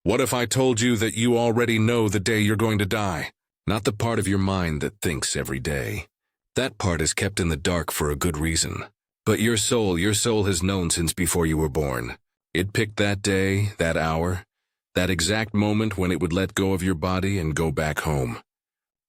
What if I told you that you already know the day you're going to die? Not the part of your mind that thinks every day. That part is kept in the dark for a good reason. But your soul has known since before you were born. It picked that day, that hour, that exact moment when it would let go of your body and go back home.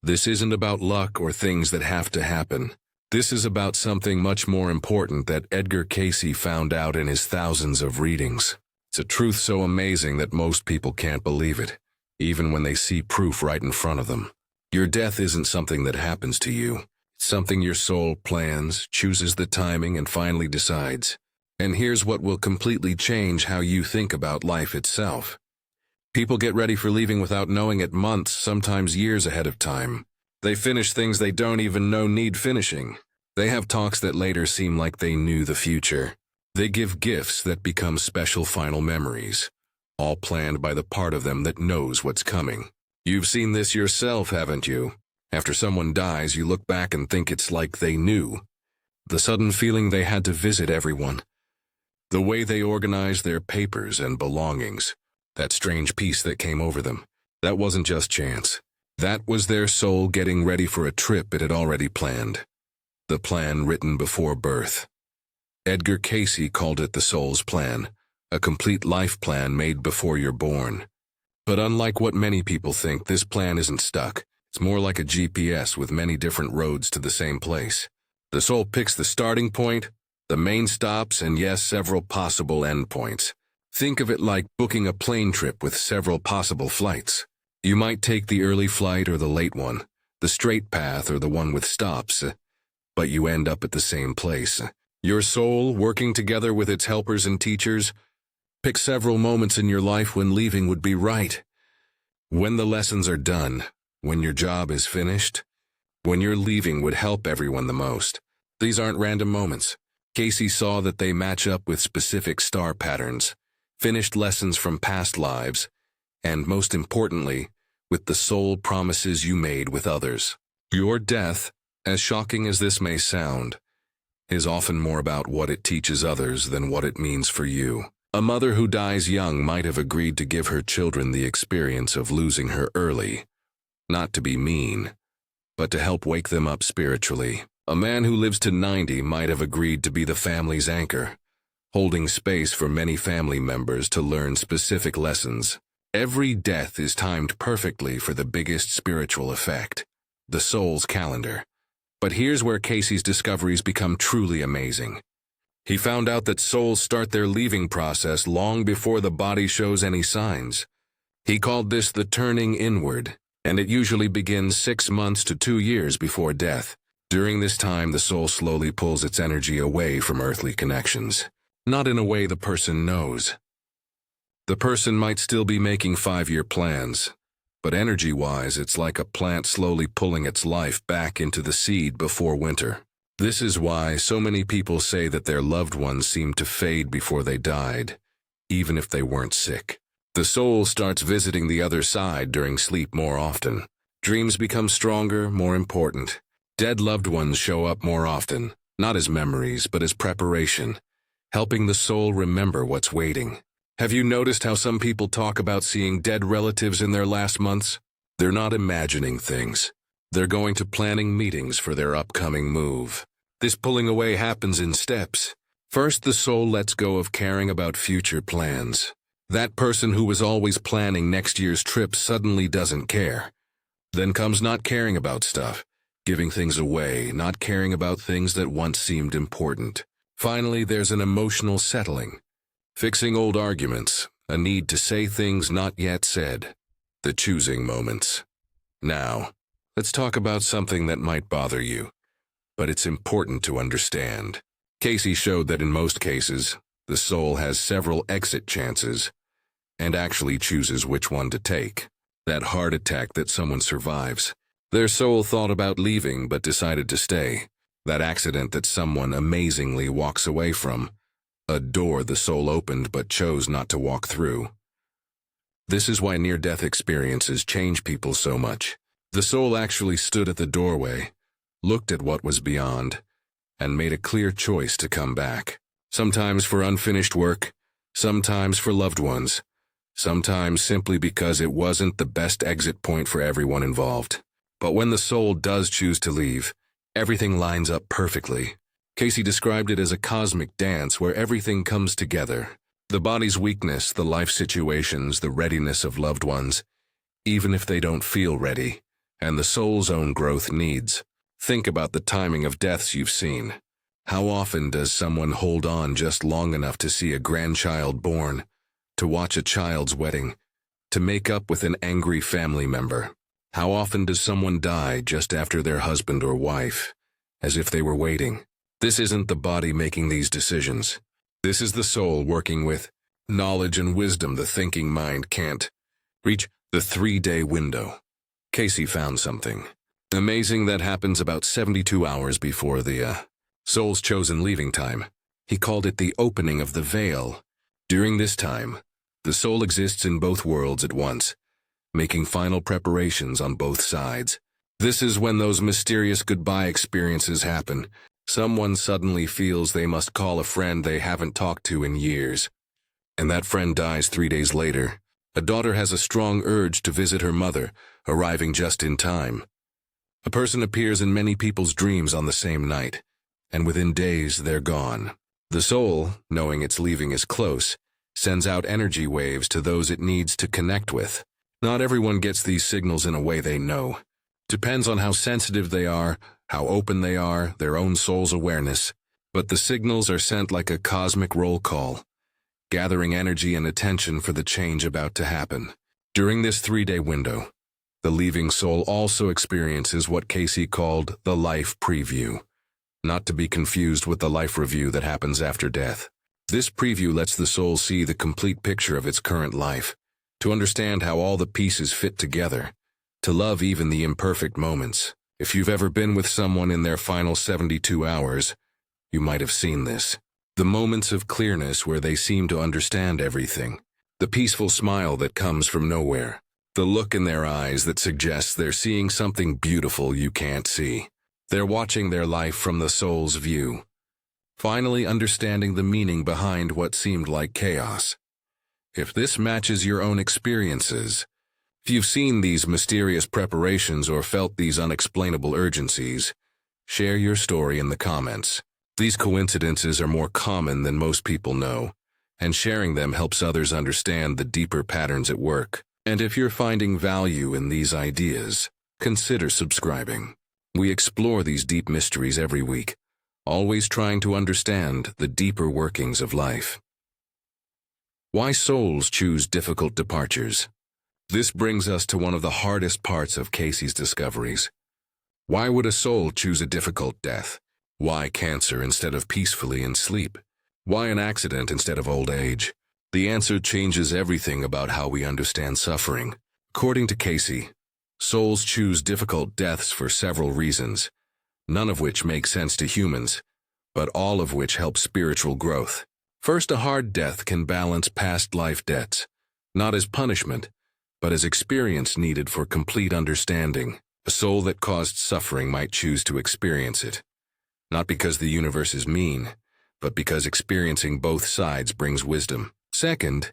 This isn't about luck or things that have to happen. This is about something much more important that Edgar Cayce found out in his thousands of readings. It's a truth so amazing that most people can't believe it, even when they see proof right in front of them. Your death isn't something that happens to you. It's something your soul plans, chooses the timing, and finally decides. And here's what will completely change how you think about life itself. People get ready for leaving without knowing it months, sometimes years ahead of time. They finish things they don't even know need finishing. They have talks that later seem like they knew the future. They give gifts that become special final memories, all planned by the part of them that knows what's coming. You've seen this yourself, haven't you? After someone dies, you look back and think it's like they knew. The sudden feeling they had to visit everyone. The way they organized their papers and belongings. That strange peace that came over them. That wasn't just chance. That was their soul getting ready for a trip it had already planned. The plan written before birth. Edgar Cayce called it the soul's plan, a complete life plan made before you're born. But unlike what many people think, this plan isn't stuck. It's more like a GPS with many different roads to the same place. The soul picks the starting point, the main stops, and yes, several possible endpoints. Think of it like booking a plane trip with several possible flights. You might take the early flight or the late one, the straight path or the one with stops, but you end up at the same place. Your soul, working together with its helpers and teachers, pick several moments in your life when leaving would be right. When the lessons are done, when your job is finished, when your leaving would help everyone the most. These aren't random moments. Cayce saw that they match up with specific star patterns, finished lessons from past lives, and most importantly, with the soul promises you made with others. Your death, as shocking as this may sound, is often more about what it teaches others than what it means for you. A mother who dies young might have agreed to give her children the experience of losing her early, not to be mean, but to help wake them up spiritually. A man who lives to 90 might have agreed to be the family's anchor, holding space for many family members to learn specific lessons. Every death is timed perfectly for the biggest spiritual effect, the soul's calendar. But here's where Cayce's discoveries become truly amazing. He found out that souls start their leaving process long before the body shows any signs. He called this the turning inward, and it usually begins 6 months to 2 years before death. During this time, the soul slowly pulls its energy away from earthly connections, not in a way the person knows. The person might still be making 5-year plans, but energy-wise, it's like a plant slowly pulling its life back into the seed before winter. This is why so many people say that their loved ones seem to fade before they died, even if they weren't sick. The soul starts visiting the other side during sleep more often. Dreams become stronger, more important. Dead loved ones show up more often, not as memories, but as preparation, helping the soul remember what's waiting. Have you noticed how some people talk about seeing dead relatives in their last months? They're not imagining things. They're going to planning meetings for their upcoming move. This pulling away happens in steps. First, the soul lets go of caring about future plans. That person who was always planning next year's trip suddenly doesn't care. Then comes not caring about stuff, giving things away, not caring about things that once seemed important. Finally, there's an emotional settling. Fixing old arguments, a need to say things not yet said, the choosing moments. Now, let's talk about something that might bother you, but it's important to understand. Cayce showed that in most cases, the soul has several exit chances and actually chooses which one to take. That heart attack that someone survives. Their soul thought about leaving but decided to stay. That accident that someone amazingly walks away from. A door the soul opened but chose not to walk through. This is why near-death experiences change people so much. The soul actually stood at the doorway, looked at what was beyond, and made a clear choice to come back. Sometimes for unfinished work, sometimes for loved ones, sometimes simply because it wasn't the best exit point for everyone involved. But when the soul does choose to leave, everything lines up perfectly. Cayce described it as a cosmic dance where everything comes together. The body's weakness, the life situations, the readiness of loved ones, even if they don't feel ready, and the soul's own growth needs. Think about the timing of deaths you've seen. How often does someone hold on just long enough to see a grandchild born, to watch a child's wedding, to make up with an angry family member? How often does someone die just after their husband or wife, as if they were waiting? This isn't the body making these decisions. This is the soul working with knowledge and wisdom the thinking mind can't reach. The 3-day window. Cayce found something amazing that happens about 72 hours before the soul's chosen leaving time. He called it the opening of the veil. During this time, the soul exists in both worlds at once, making final preparations on both sides. This is when those mysterious goodbye experiences happen. Someone suddenly feels they must call a friend they haven't talked to in years. And that friend dies 3 days later. A daughter has a strong urge to visit her mother, arriving just in time. A person appears in many people's dreams on the same night, and within days they're gone. The soul, knowing its leaving is close, sends out energy waves to those it needs to connect with. Not everyone gets these signals in a way they know. Depends on how sensitive they are, how open they are, their own soul's awareness. But the signals are sent like a cosmic roll call, gathering energy and attention for the change about to happen. During this 3-day window, the leaving soul also experiences what Cayce called the life preview, not to be confused with the life review that happens after death. This preview lets the soul see the complete picture of its current life, to understand how all the pieces fit together, to love even the imperfect moments. If you've ever been with someone in their final 72 hours, you might have seen this. The moments of clearness where they seem to understand everything. The peaceful smile that comes from nowhere. The look in their eyes that suggests they're seeing something beautiful you can't see. They're watching their life from the soul's view, finally understanding the meaning behind what seemed like chaos. If this matches your own experiences, if you've seen these mysterious preparations or felt these unexplainable urgencies, share your story in the comments. These coincidences are more common than most people know, and sharing them helps others understand the deeper patterns at work. And if you're finding value in these ideas, consider subscribing. We explore these deep mysteries every week, always trying to understand the deeper workings of life. Why souls choose difficult departures. This brings us to one of the hardest parts of Cayce's discoveries. Why would a soul choose a difficult death? Why cancer instead of peacefully in sleep? Why an accident instead of old age? The answer changes everything about how we understand suffering. According to Cayce, souls choose difficult deaths for several reasons, none of which make sense to humans, but all of which help spiritual growth. First, a hard death can balance past life debts, not as punishment, but as experience needed for complete understanding. A soul that caused suffering might choose to experience it, not because the universe is mean, but because experiencing both sides brings wisdom. Second,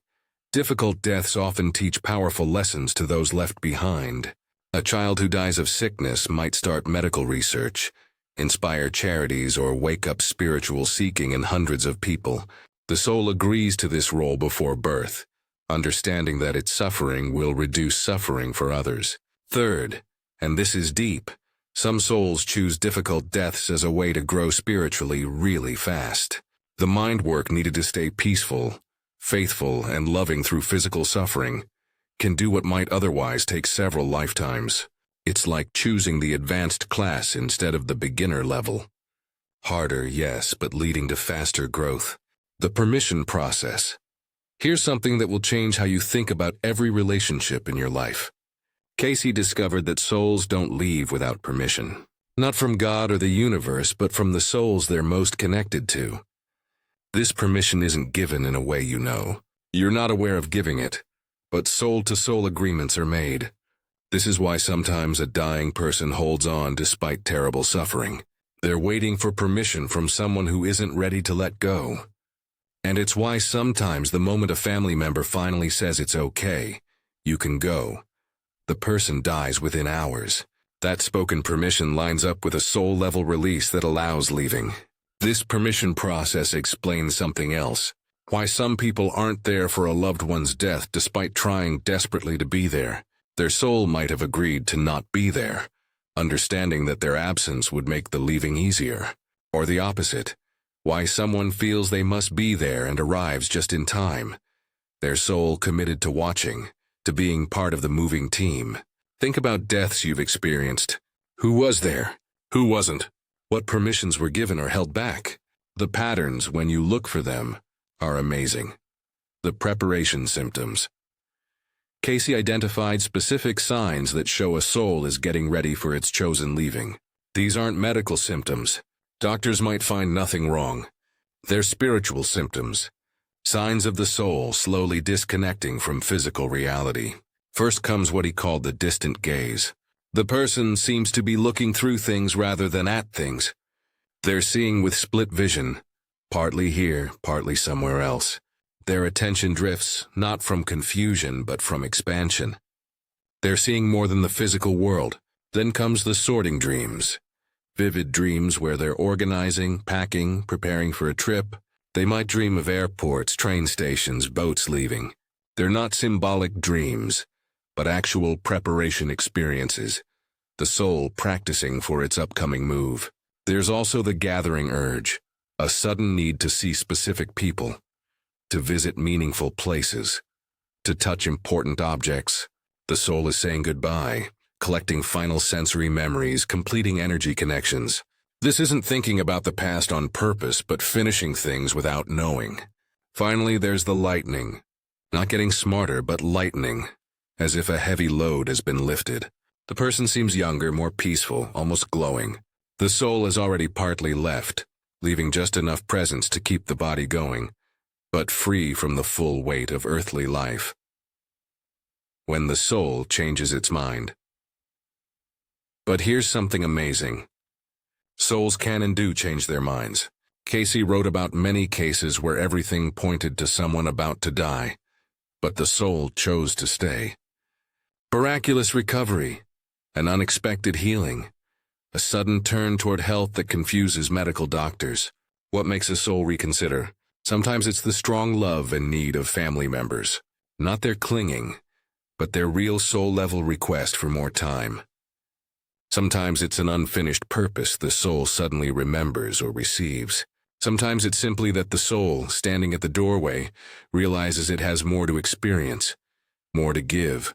difficult deaths often teach powerful lessons to those left behind. A child who dies of sickness might start medical research, inspire charities, or wake up spiritual seeking in hundreds of people. The soul agrees to this role before birth, understanding that its suffering will reduce suffering for others. Third, and this is deep, some souls choose difficult deaths as a way to grow spiritually really fast. The mind work needed to stay peaceful, faithful, and loving through physical suffering can do what might otherwise take several lifetimes. It's like choosing the advanced class instead of the beginner level. Harder, yes, but leading to faster growth. The permission process. Here's something that will change how you think about every relationship in your life. Cayce discovered that souls don't leave without permission. Not from God or the universe, but from the souls they're most connected to. This permission isn't given in a way you know. You're not aware of giving it, but soul-to-soul agreements are made. This is why sometimes a dying person holds on despite terrible suffering. They're waiting for permission from someone who isn't ready to let go. And it's why sometimes the moment a family member finally says it's okay, you can go, the person dies within hours. That spoken permission lines up with a soul-level release that allows leaving. This permission process explains something else. Why some people aren't there for a loved one's death despite trying desperately to be there. Their soul might have agreed to not be there, understanding that their absence would make the leaving easier. Or the opposite. Why someone feels they must be there and arrives just in time. Their soul committed to watching, to being part of the moving team. Think about deaths you've experienced. Who was there? Who wasn't? What permissions were given or held back? The patterns, when you look for them, are amazing. The preparation symptoms. Cayce identified specific signs that show a soul is getting ready for its chosen leaving. These aren't medical symptoms. Doctors might find nothing wrong. They're spiritual symptoms. Signs of the soul slowly disconnecting from physical reality. First comes what he called the distant gaze. The person seems to be looking through things rather than at things. They're seeing with split vision, partly here, partly somewhere else. Their attention drifts, not from confusion, but from expansion. They're seeing more than the physical world. Then comes the sorting dreams. Vivid dreams where they're organizing, packing, preparing for a trip. They might dream of airports, train stations, boats leaving. They're not symbolic dreams, but actual preparation experiences. The soul practicing for its upcoming move. There's also the gathering urge, a sudden need to see specific people, to visit meaningful places, to touch important objects. The soul is saying goodbye, collecting final sensory memories, completing energy connections. This isn't thinking about the past on purpose, but finishing things without knowing. Finally, there's the lightening. Not getting smarter, but lightening, as if a heavy load has been lifted. The person seems younger, more peaceful, almost glowing. The soul has already partly left, leaving just enough presence to keep the body going, but free from the full weight of earthly life. When the soul changes its mind. But here's something amazing. Souls can and do change their minds. Cayce wrote about many cases where everything pointed to someone about to die, but the soul chose to stay. Miraculous recovery, an unexpected healing, a sudden turn toward health that confuses medical doctors. What makes a soul reconsider? Sometimes it's the strong love and need of family members, not their clinging, but their real soul-level request for more time. Sometimes it's an unfinished purpose the soul suddenly remembers or receives. Sometimes it's simply that the soul, standing at the doorway, realizes it has more to experience, more to give,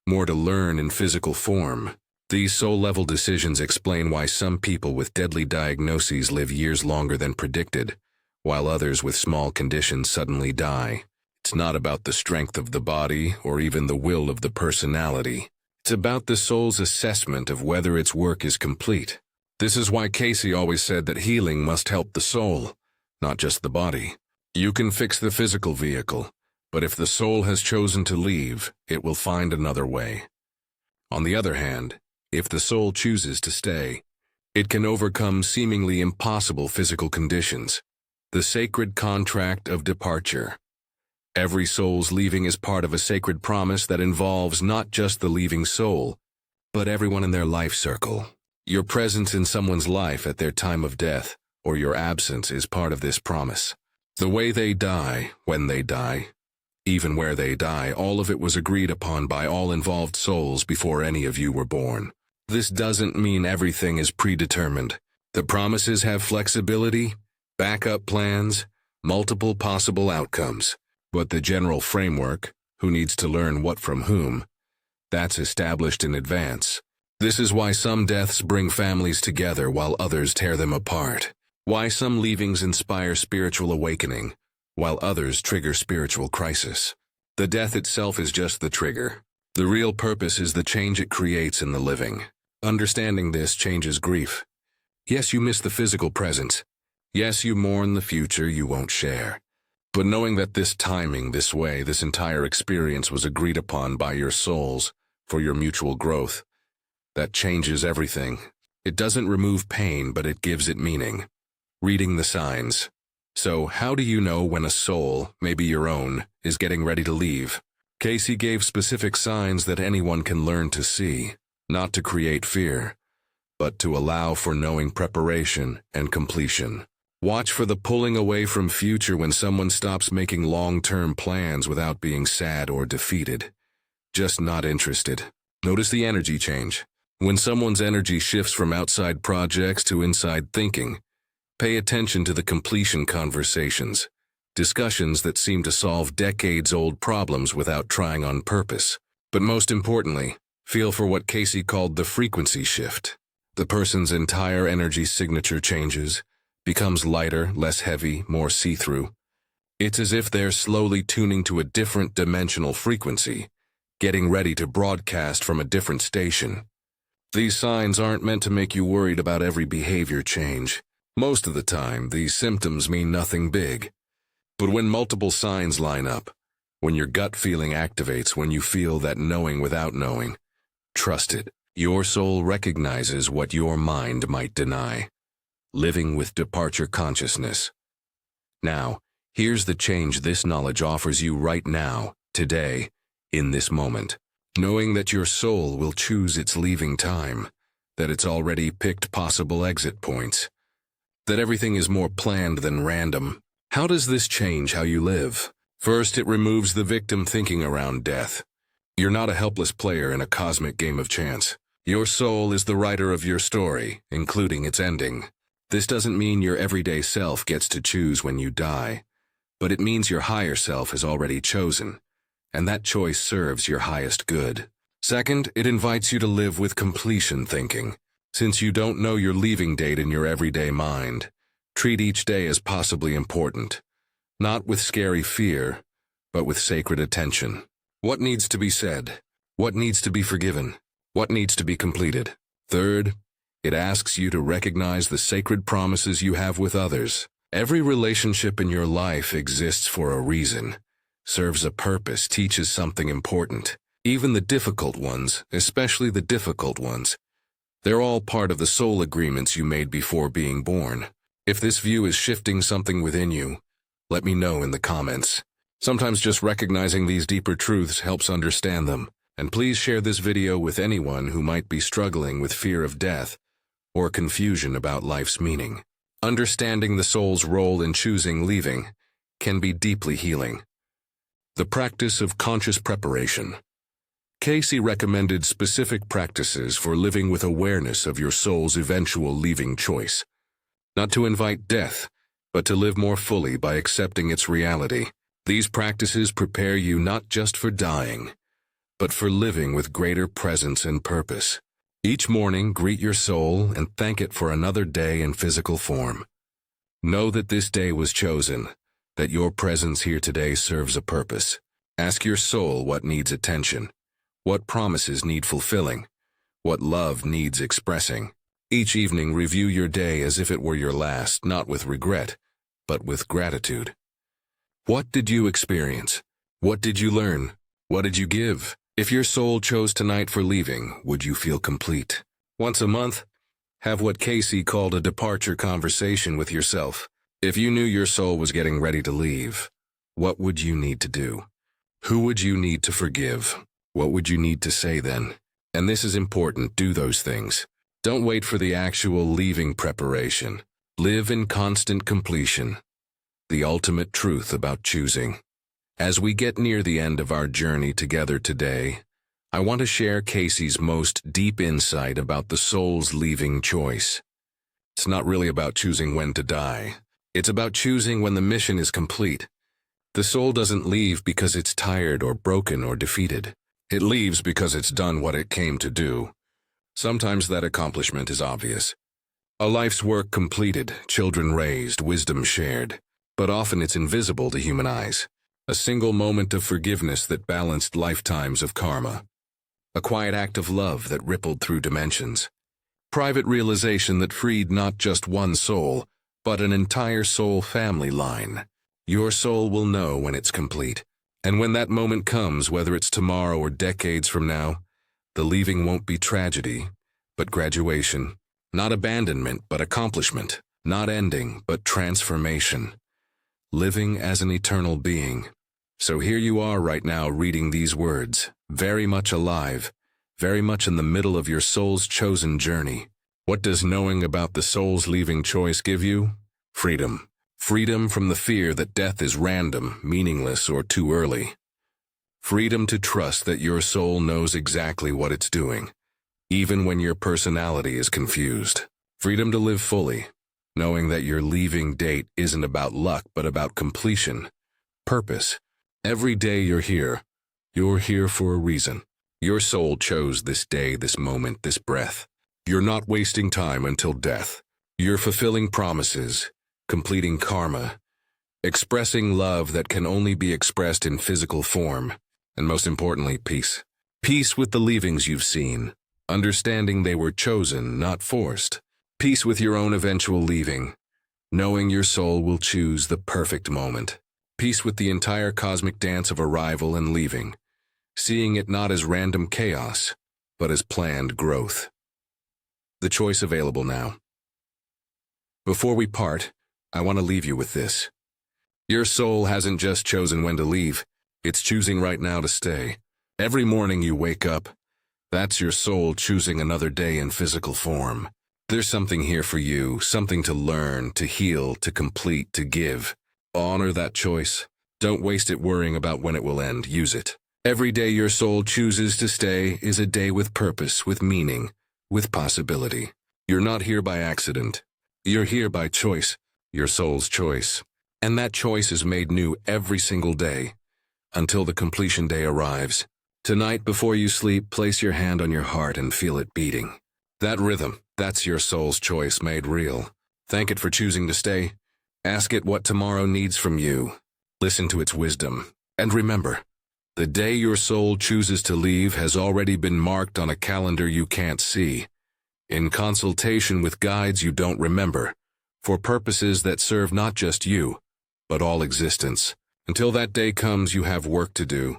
more to learn in physical form. These soul-level decisions explain why some people with deadly diagnoses live years longer than predicted, while others with small conditions suddenly die. It's not about the strength of the body or even the will of the personality. It's about the soul's assessment of whether its work is complete. This is why Cayce always said that healing must help the soul, not just the body. You can fix the physical vehicle, but if the soul has chosen to leave, it will find another way. On the other hand, if the soul chooses to stay, it can overcome seemingly impossible physical conditions. The sacred contract of departure. Every soul's leaving is part of a sacred promise that involves not just the leaving soul, but everyone in their life circle. Your presence in someone's life at their time of death, or your absence, is part of this promise. The way they die, when they die, even where they die, all of it was agreed upon by all involved souls before any of you were born. This doesn't mean everything is predetermined. The promises have flexibility, backup plans, multiple possible outcomes. But the general framework, who needs to learn what from whom, that's established in advance. This is why some deaths bring families together while others tear them apart. Why some leavings inspire spiritual awakening, while others trigger spiritual crisis. The death itself is just the trigger. The real purpose is the change it creates in the living. Understanding this changes grief. Yes, you miss the physical presence. Yes, you mourn the future you won't share. But knowing that this timing, this way, this entire experience was agreed upon by your souls for your mutual growth, that changes everything. It doesn't remove pain, but it gives it meaning. Reading the signs. So how do you know when a soul, maybe your own, is getting ready to leave? Cayce gave specific signs that anyone can learn to see, not to create fear, but to allow for knowing preparation and completion. Watch for the pulling away from future when someone stops making long-term plans without being sad or defeated. Just not interested. Notice the energy change. When someone's energy shifts from outside projects to inside thinking, pay attention to the completion conversations, discussions that seem to solve decades-old problems without trying on purpose. But most importantly, feel for what Cayce called the frequency shift. The person's entire energy signature changes, becomes lighter, less heavy, more see-through. It's as if they're slowly tuning to a different dimensional frequency, getting ready to broadcast from a different station. These signs aren't meant to make you worried about every behavior change. Most of the time, these symptoms mean nothing big. But when multiple signs line up, when your gut feeling activates, when you feel that knowing without knowing, trust it. Your soul recognizes what your mind might deny. Living with departure consciousness. Now, here's the change this knowledge offers you right now, today, in this moment. Knowing that your soul will choose its leaving time, that it's already picked possible exit points, that everything is more planned than random. How does this change how you live? First, it removes the victim thinking around death. You're not a helpless player in a cosmic game of chance. Your soul is the writer of your story, including its ending. This doesn't mean your everyday self gets to choose when you die, but it means your higher self has already chosen, and that choice serves your highest good. Second, it invites you to live with completion thinking. Since you don't know your leaving date in your everyday mind, treat each day as possibly important, not with scary fear, but with sacred attention. What needs to be said? What needs to be forgiven? What needs to be completed? Third, it asks you to recognize the sacred promises you have with others. Every relationship in your life exists for a reason, serves a purpose, teaches something important. Even the difficult ones, especially the difficult ones, they're all part of the soul agreements you made before being born. If this view is shifting something within you, let me know in the comments. Sometimes just recognizing these deeper truths helps understand them. And please share this video with anyone who might be struggling with fear of death or confusion about life's meaning. Understanding the soul's role in choosing leaving can be deeply healing. The practice of conscious preparation. Cayce recommended specific practices for living with awareness of your soul's eventual leaving choice. Not to invite death, but to live more fully by accepting its reality. These practices prepare you not just for dying, but for living with greater presence and purpose. Each morning, greet your soul and thank it for another day in physical form. Know that this day was chosen, that your presence here today serves a purpose. Ask your soul what needs attention, what promises need fulfilling, what love needs expressing. Each evening, review your day as if it were your last, not with regret, but with gratitude. What did you experience? What did you learn? What did you give? If your soul chose tonight for leaving, would you feel complete? Once a month, have what Cayce called a departure conversation with yourself. If you knew your soul was getting ready to leave, what would you need to do? Who would you need to forgive? What would you need to say then? And this is important, do those things. Don't wait for the actual leaving preparation. Live in constant completion. The ultimate truth about choosing. As we get near the end of our journey together today, I want to share Cayce's most deep insight about the soul's leaving choice. It's not really about choosing when to die. It's about choosing when the mission is complete. The soul doesn't leave because it's tired or broken or defeated. It leaves because it's done what it came to do. Sometimes that accomplishment is obvious. A life's work completed, children raised, wisdom shared. But often it's invisible to human eyes. A single moment of forgiveness that balanced lifetimes of karma. A quiet act of love that rippled through dimensions. Private realization that freed not just one soul, but an entire soul family line. Your soul will know when it's complete. And when that moment comes, whether it's tomorrow or decades from now, the leaving won't be tragedy, but graduation. Not abandonment, but accomplishment. Not ending, but transformation. living as an eternal being. So here you are right now reading these words, very much alive, very much in the middle of your soul's chosen journey. What does knowing about the soul's leaving choice give you? Freedom. Freedom from the fear that death is random, meaningless, or too early. Freedom to trust that your soul knows exactly what it's doing, even when your personality is confused. Freedom to live fully, knowing that your leaving date isn't about luck but about completion, purpose. Every day you're here for a reason. Your soul chose this day, this moment, this breath. You're not wasting time until death. You're fulfilling promises, completing karma, expressing love that can only be expressed in physical form, and most importantly, peace. Peace with the leavings you've seen, understanding they were chosen, not forced. Peace with your own eventual leaving, knowing your soul will choose the perfect moment. Peace with the entire cosmic dance of arrival and leaving, seeing it not as random chaos, but as planned growth. The choice available now. Before we part, I want to leave you with this. Your soul hasn't just chosen when to leave, it's choosing right now to stay. Every morning you wake up, that's your soul choosing another day in physical form. There's something here for you, something to learn, to heal, to complete, to give. Honor that choice. Don't waste it worrying about when it will end. Use it. Every day your soul chooses to stay is a day with purpose, with meaning, with possibility. You're not here by accident. You're here by choice, your soul's choice. And that choice is made new every single day, until the completion day arrives. Tonight, before you sleep, place your hand on your heart and feel it beating. That rhythm, that's your soul's choice made real. Thank it for choosing to stay. Ask it what tomorrow needs from you. Listen to its wisdom. And remember, the day your soul chooses to leave has already been marked on a calendar you can't see, in consultation with guides you don't remember, for purposes that serve not just you, but all existence. Until that day comes, you have work to do,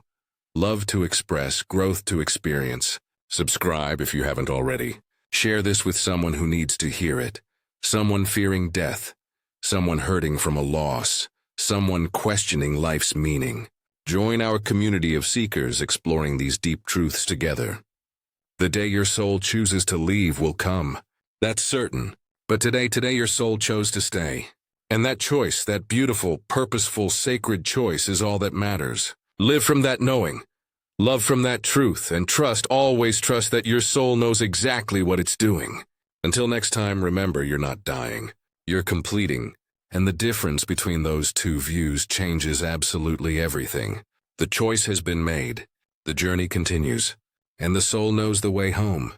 love to express, growth to experience. Subscribe if you haven't already. Share this with someone who needs to hear it, someone fearing death, someone hurting from a loss, someone questioning life's meaning. Join our community of seekers exploring these deep truths together. The day your soul chooses to leave will come. That's certain. But today your soul chose to stay. And that choice, that beautiful, purposeful, sacred choice is all that matters. Live from that knowing. Love from that truth, and always trust that your soul knows exactly what it's doing. Until next time, remember you're not dying. You're completing, and the difference between those two views changes absolutely everything. The choice has been made, the journey continues, and the soul knows the way home.